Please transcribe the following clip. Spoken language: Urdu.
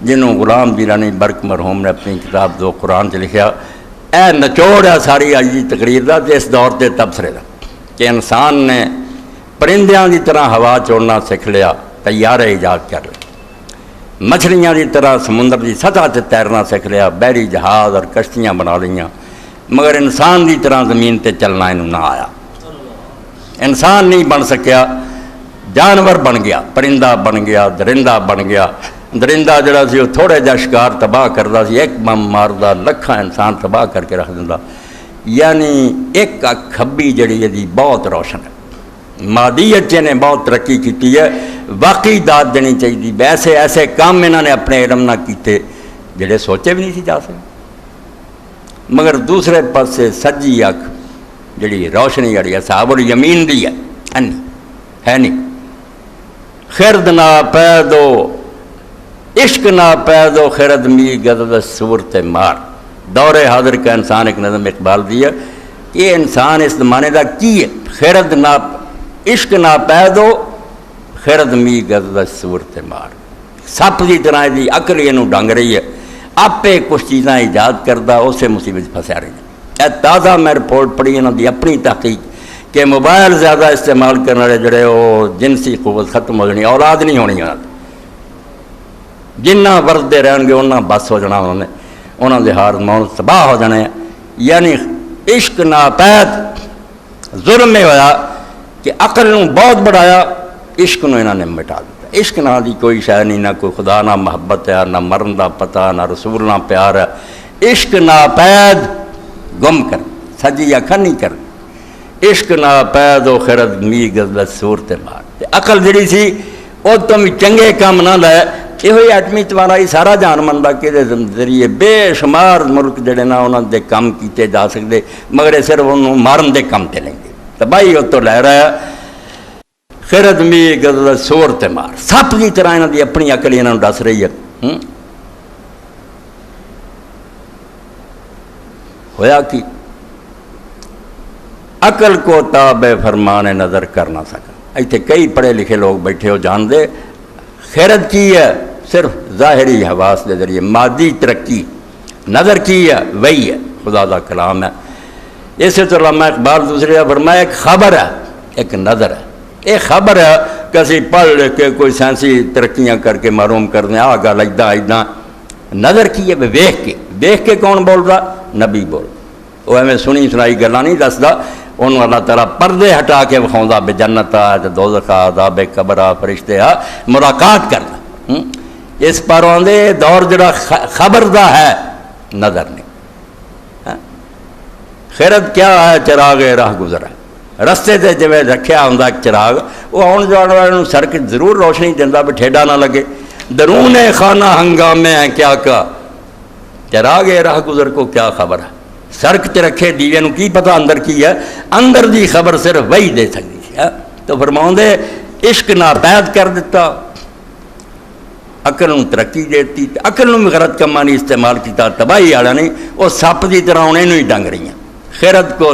جنہوں غلام جیلانی برک مرحوم نے اپنی کتاب دو قرآن چ لکھیا، اے نچوڑ ہے ساری اج دی تقریر دا تے اس دور دے تبصرے دا کہ انسان نے پرندیاں دی طرح ہوا چوڑنا سکھ لیا، طیارے ایجاد کر لے، مچھلیاں دی طرح سمندر دی سطح تے تیرنا سکھ لیا، بحری جہاز اور کشتیاں بنا لیاں، مگر انسان دی طرح زمین تے چلنا انہوں نہ آیا۔ انسان نہیں بن سکیا، جانور بن گیا، پرندہ بن گیا، درندہ بن گیا۔ درندہ جڑا سی وہ تھوڑے جا شکار تباہ کرتا سی، ایک بم ماردا لکھاں انسان تباہ کر کے رکھ دیندا۔ یعنی ایک اکھ کھبی جڑی ہے بہت روشن ہے، مادیت نے بہت ترقی کی ہے، واقعی داد دینی چاہیے۔ ایسے ایسے کام انہوں نے اپنے علم نہ کیتے جڑے سوچے بھی نہیں سی جا سکتے، مگر دوسرے پاسے سجی اکھ جڑی روشنی جڑی اصحاب الیمین دی ہے نہیں۔ خرد نہ پیدو عشق نہ پیدو خرد می گدد صورت مار۔ دور حاضر کا انسان ایک نظم اقبال دی ہے کہ انسان اس زمانے دا کی ہے، خرد نہ عشق نہ پیدو خرد می گدد صورت مار۔ سپ دی طرح دی عقل یہ ڈنگ رہی ہے، آپے کچھ چیزاں ایجاد کردہ اسے مصیبت پھنسا رہی ہے۔ تازہ میں رپورٹ پڑھی انہوں دی اپنی تحقیق کہ موبائل زیادہ استعمال کرنے والے جڑے وہ جنسی قوت ختم ہو جانی، اولاد نہیں ہونی انہوں نے، جنہ ورتے رہن گے انہاں بس ہو جانا، انہوں نے ہارمون تباہ ہو جانے۔ یعنی عشق ناپید ظلم میں ہویا کہ عقل نو بہت بڑھایا، عشق نو انہوں نے مٹا دیتا۔ عشق نہ دی کوئی شے نہیں، نہ کوئی خدا نہ محبت ہے، نہ مرن دا پتہ، نہ رسول نہ پیار ہے۔ عشق ناپید گم کر سجی اکھا نہیں کر، عشق ناپید و خرد می گزلت صورت مار۔ عقل جڑی سی وہ تم چنگے کام نہ لائے، یہ ہوئی ایٹمی توانائی سارا جان مندا کہ ذریعے بے شمار ملک جڑے نا انہوں دے کام کیتے جا سکتے، مگر یہ صرف انہوں مارن دے کام تے لیں گے۔ تباہی وہ تو لے رہا ہے خرد می گزلت صورت مار۔ سپ کی طرح انہوں دی اپنی عقل انہوں دس رہی ہے۔ ہویا کہ عقل کو تابع فرمان نظر کر نہ سکا۔ ایتھے کئی پڑھے لکھے لوگ بیٹھے ہو جان دے خیرت کی ہے صرف ظاہری حواس کے ذریعے، مادی ترقی، نظر کی ہے وہی ہے، خدا دا کلام ہے۔ اسی طرح علامہ اقبال دوسرے کا فرمایا ایک خبر ہے ایک نظر ہے۔ ایک خبر ہے کہ اسی پڑھ لکھ کے کوئی سائنسی ترقیاں کر کے معلوم کر دیں آ گل اجداں اجداں۔ نظر کی ہے ویکھ کے کون بول رہا؟ نبی بول۔ وہ ایویں سنی سنائی گلاں نہیں دسدا، انہوں اللہ تعالیٰ پردے ہٹا کے وکھاؤندا بے جنت آ دوزخ آ عذاب قبر آ فرشتے آ ملاقات کرنا۔ اس پر آندے دور جڑا خبر دا ہے نظر نہیں۔ خیرت کیا ہے؟ چراغ راہ گزر ہے، رستے تے جویں رکھیا ہوندا ایک چراغ، وہ آن جان والوں سڑک ضرور روشنی دیندا بھی ٹھیڈا نہ لگے۔ درون خانہ ہنگامے ہیں کیا کا، چراغ راہ گزر کو کیا خبر ہے؟ سڑک تے رکھے دیوے نو کی پتہ اندر کی ہے؟ اندر دی خبر صرف وہی دے سکتی ہے۔ تو فرماؤں دے عشق ناپید کر دیتا، عقل نو ترقی دیتی، عقل نو بھی غلط کماں نہیں استعمال کیتا، تباہی والا نہیں، وہ سپ دی طرح انہیں ہی ڈنگ رہی ہیں۔ خیرت کو